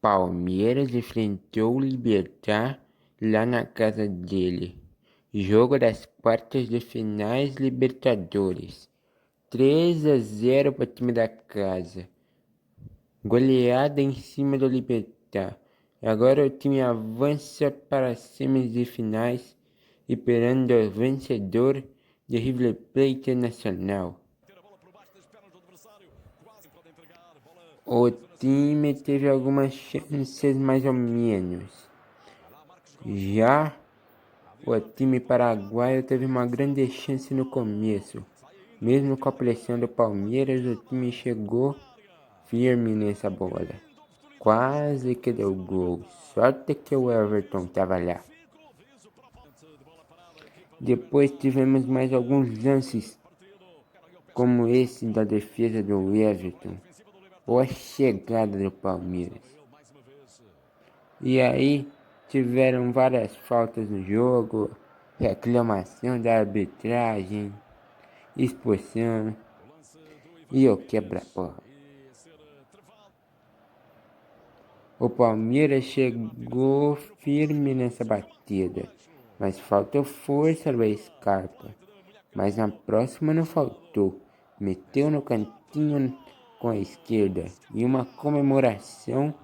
Palmeiras enfrentou o Libertad lá na casa dele. Jogo das quartas de finais Libertadores. 3-0 para o time da casa. Goleada em cima do Libertad. Agora o time avança para as semifinais, esperando o vencedor de River Plate Nacional. O time teve algumas chances mais ou menos. Já o time paraguaio teve uma grande chance no começo. Mesmo com a pressão do Palmeiras, o time chegou firme nessa bola. Quase que deu gol. Sorte que o Everton estava lá. Depois tivemos mais alguns lances, como esse da defesa do Everton, ou a chegada do Palmeiras. E aí tiveram várias faltas no jogo, reclamação da arbitragem, expulsão e o quebra-pau. O Palmeiras chegou firme nessa batida, mas faltou força do Scarpa. Mas na próxima não faltou, meteu no cantinho com a esquerda e uma comemoração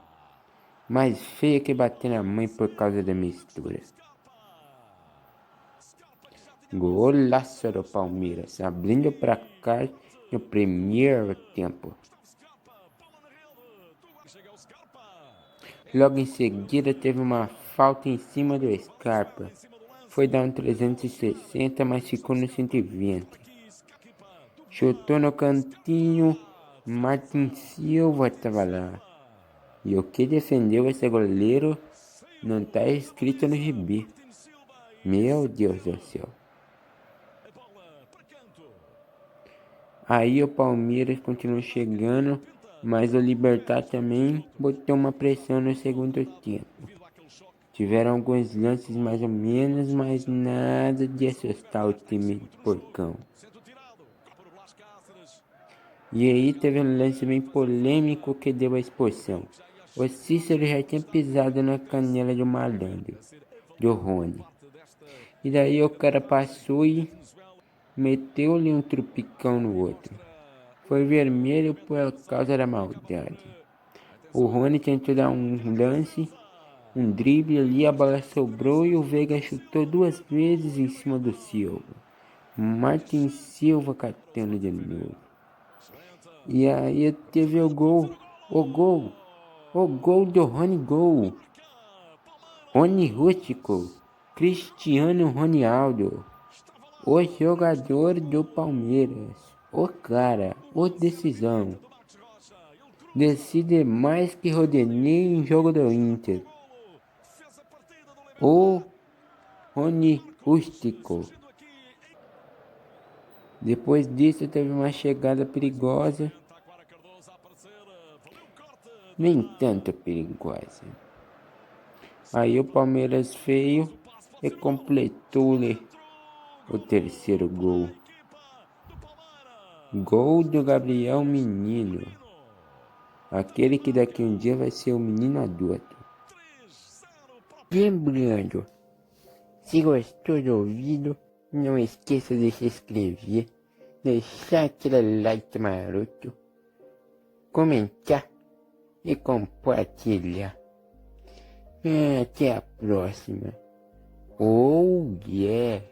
mais feia que bater na mãe por causa da mistura. Golaço do Palmeiras, abrindo para cá no primeiro tempo. Logo em seguida teve uma falta em cima do Scarpa. Foi dar um 360, mas ficou no 120. Chutou no cantinho, Martin Silva estava lá. E o que defendeu esse goleiro não está escrito no gibi. Meu Deus do céu. Aí o Palmeiras continuou chegando, mas o Libertad também botou uma pressão no segundo tempo. Tiveram alguns lances mais ou menos, mas nada de assustar o time de porcão. E aí teve um lance bem polêmico que deu a expulsão. O Cícero já tinha pisado na canela do malandro, do Rony. E daí o cara passou e meteu-lhe um trupicão no outro. Foi vermelho por causa da maldade. O Rony tentou dar um lance, um drible ali, a bola sobrou e o Veiga chutou 2 vezes em cima do Silva. Martin Silva catando de novo. E aí teve o gol do Rony, gol. Rony Rústico, Cristiano Ronaldo, o jogador do Palmeiras, o cara, o decisão. Decide mais que Rodinei em jogo do Inter. O Rony Rústico. Depois disso teve uma chegada perigosa. Nem tanto perigosa. Aí o Palmeiras veio e completou-lhe o terceiro gol. Gol do Gabriel Menino. Aquele que daqui um dia vai ser o menino adulto. Lembrando, se gostou do vídeo, não esqueça de se inscrever, deixar aquele like maroto, comentar e compartilhar. Até a próxima. Oh yeah!